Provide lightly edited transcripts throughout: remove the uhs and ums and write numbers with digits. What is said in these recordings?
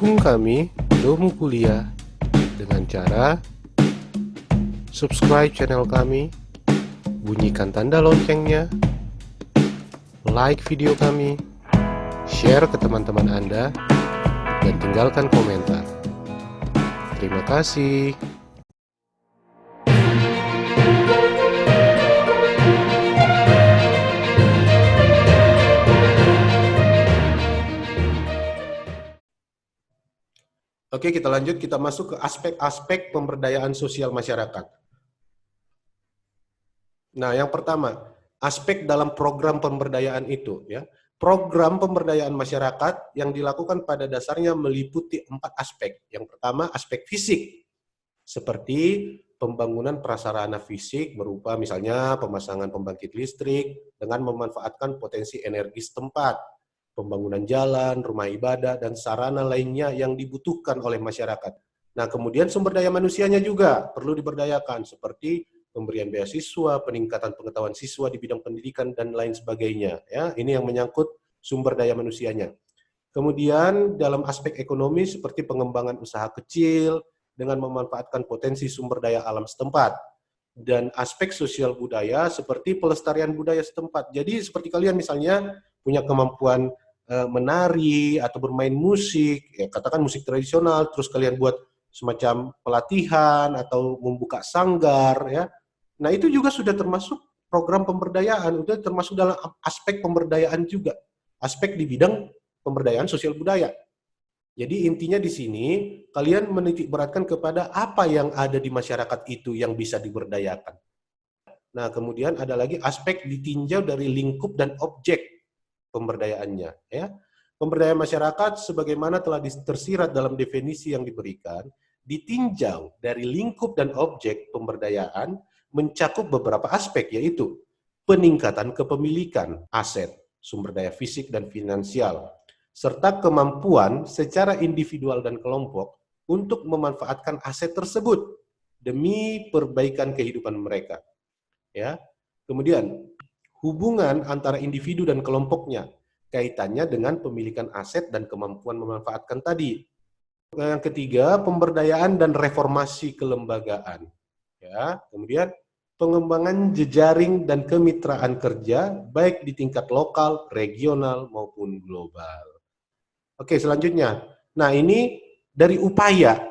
Dukung kami, Domu Kuliah, dengan cara subscribe channel kami, bunyikan tanda loncengnya, like video kami, share ke teman-teman Anda, dan tinggalkan komentar. Terima kasih. Oke, kita lanjut, kita masuk ke aspek-aspek pemberdayaan sosial masyarakat. Nah, yang pertama, aspek dalam program pemberdayaan itu, ya. Program pemberdayaan masyarakat yang dilakukan pada dasarnya meliputi 4 aspek. Yang pertama, aspek fisik, seperti pembangunan prasarana fisik berupa misalnya pemasangan pembangkit listrik dengan memanfaatkan potensi energi setempat, pembangunan jalan, rumah ibadah, dan sarana lainnya yang dibutuhkan oleh masyarakat. Nah, kemudian sumber daya manusianya juga perlu diberdayakan, seperti pemberian beasiswa, peningkatan pengetahuan siswa di bidang pendidikan, dan lain sebagainya. Ya, ini yang menyangkut sumber daya manusianya. Kemudian dalam aspek ekonomi seperti pengembangan usaha kecil dengan memanfaatkan potensi sumber daya alam setempat. Dan aspek sosial budaya seperti pelestarian budaya setempat. Jadi seperti kalian misalnya punya kemampuan menari atau bermain musik, ya katakan musik tradisional, terus kalian buat semacam pelatihan atau membuka sanggar, ya. Nah, itu juga sudah termasuk program pemberdayaan, sudah termasuk dalam aspek pemberdayaan juga, aspek di bidang pemberdayaan sosial budaya. Jadi intinya di sini kalian menitik beratkan kepada apa yang ada di masyarakat itu yang bisa diberdayakan. Nah, kemudian ada lagi aspek ditinjau dari lingkup dan objek pemberdayaannya, ya. Pemberdayaan masyarakat sebagaimana telah tersirat dalam definisi yang diberikan, ditinjau dari lingkup dan objek pemberdayaan mencakup beberapa aspek, yaitu peningkatan kepemilikan aset, sumber daya fisik dan finansial, serta kemampuan secara individual dan kelompok untuk memanfaatkan aset tersebut demi perbaikan kehidupan mereka. Ya. Kemudian hubungan antara individu dan kelompoknya, kaitannya dengan pemilikan aset dan kemampuan memanfaatkan tadi. Yang ketiga, pemberdayaan dan reformasi kelembagaan. Ya, kemudian pengembangan jejaring dan kemitraan kerja baik di tingkat lokal, regional maupun global. Oke, selanjutnya. Nah, ini dari upaya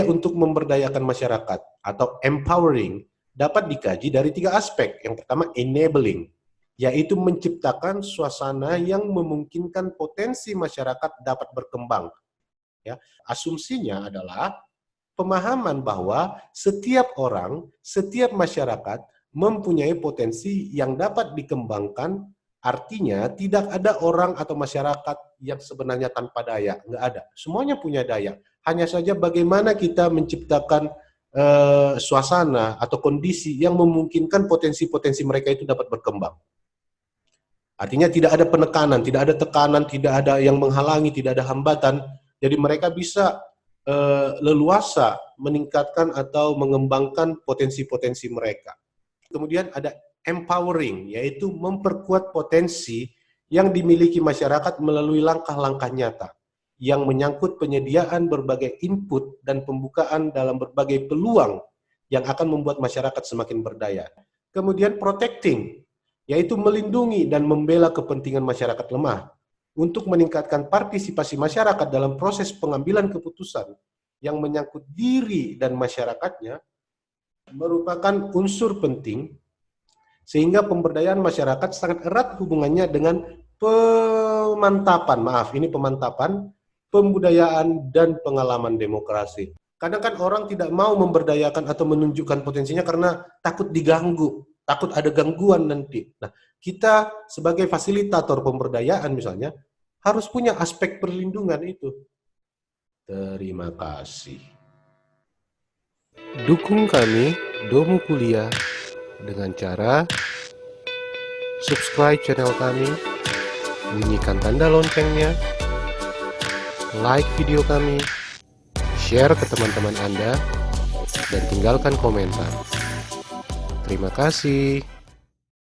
untuk memberdayakan masyarakat atau empowering dapat dikaji dari 3 aspek. Yang pertama, enabling, yaitu menciptakan suasana yang memungkinkan potensi masyarakat dapat berkembang. Ya, asumsinya adalah pemahaman bahwa setiap orang, setiap masyarakat mempunyai potensi yang dapat dikembangkan. Artinya tidak ada orang atau masyarakat yang sebenarnya tanpa daya, nggak ada. Semuanya punya daya. Hanya saja bagaimana kita menciptakan suasana atau kondisi yang memungkinkan potensi-potensi mereka itu dapat berkembang. Artinya tidak ada penekanan, tidak ada tekanan, tidak ada yang menghalangi, tidak ada hambatan. Jadi mereka bisa leluasa meningkatkan atau mengembangkan potensi-potensi mereka. Kemudian ada empowering, yaitu memperkuat potensi yang dimiliki masyarakat melalui langkah-langkah nyata yang menyangkut penyediaan berbagai input dan pembukaan dalam berbagai peluang yang akan membuat masyarakat semakin berdaya. Kemudian protecting, yaitu melindungi dan membela kepentingan masyarakat lemah untuk meningkatkan partisipasi masyarakat dalam proses pengambilan keputusan yang menyangkut diri dan masyarakatnya merupakan unsur penting sehingga pemberdayaan masyarakat sangat erat hubungannya dengan pemantapan pembudayaan dan pengalaman demokrasi. Kadang kan orang tidak mau memberdayakan atau menunjukkan potensinya karena takut diganggu, takut ada gangguan nanti. Nah, kita sebagai fasilitator pemberdayaan misalnya harus punya aspek perlindungan itu. Terima kasih. Dukung kami, Domu Kuliah, dengan cara subscribe channel kami, bunyikan tanda loncengnya, like video kami, share ke teman-teman Anda, dan tinggalkan komentar. Terima kasih.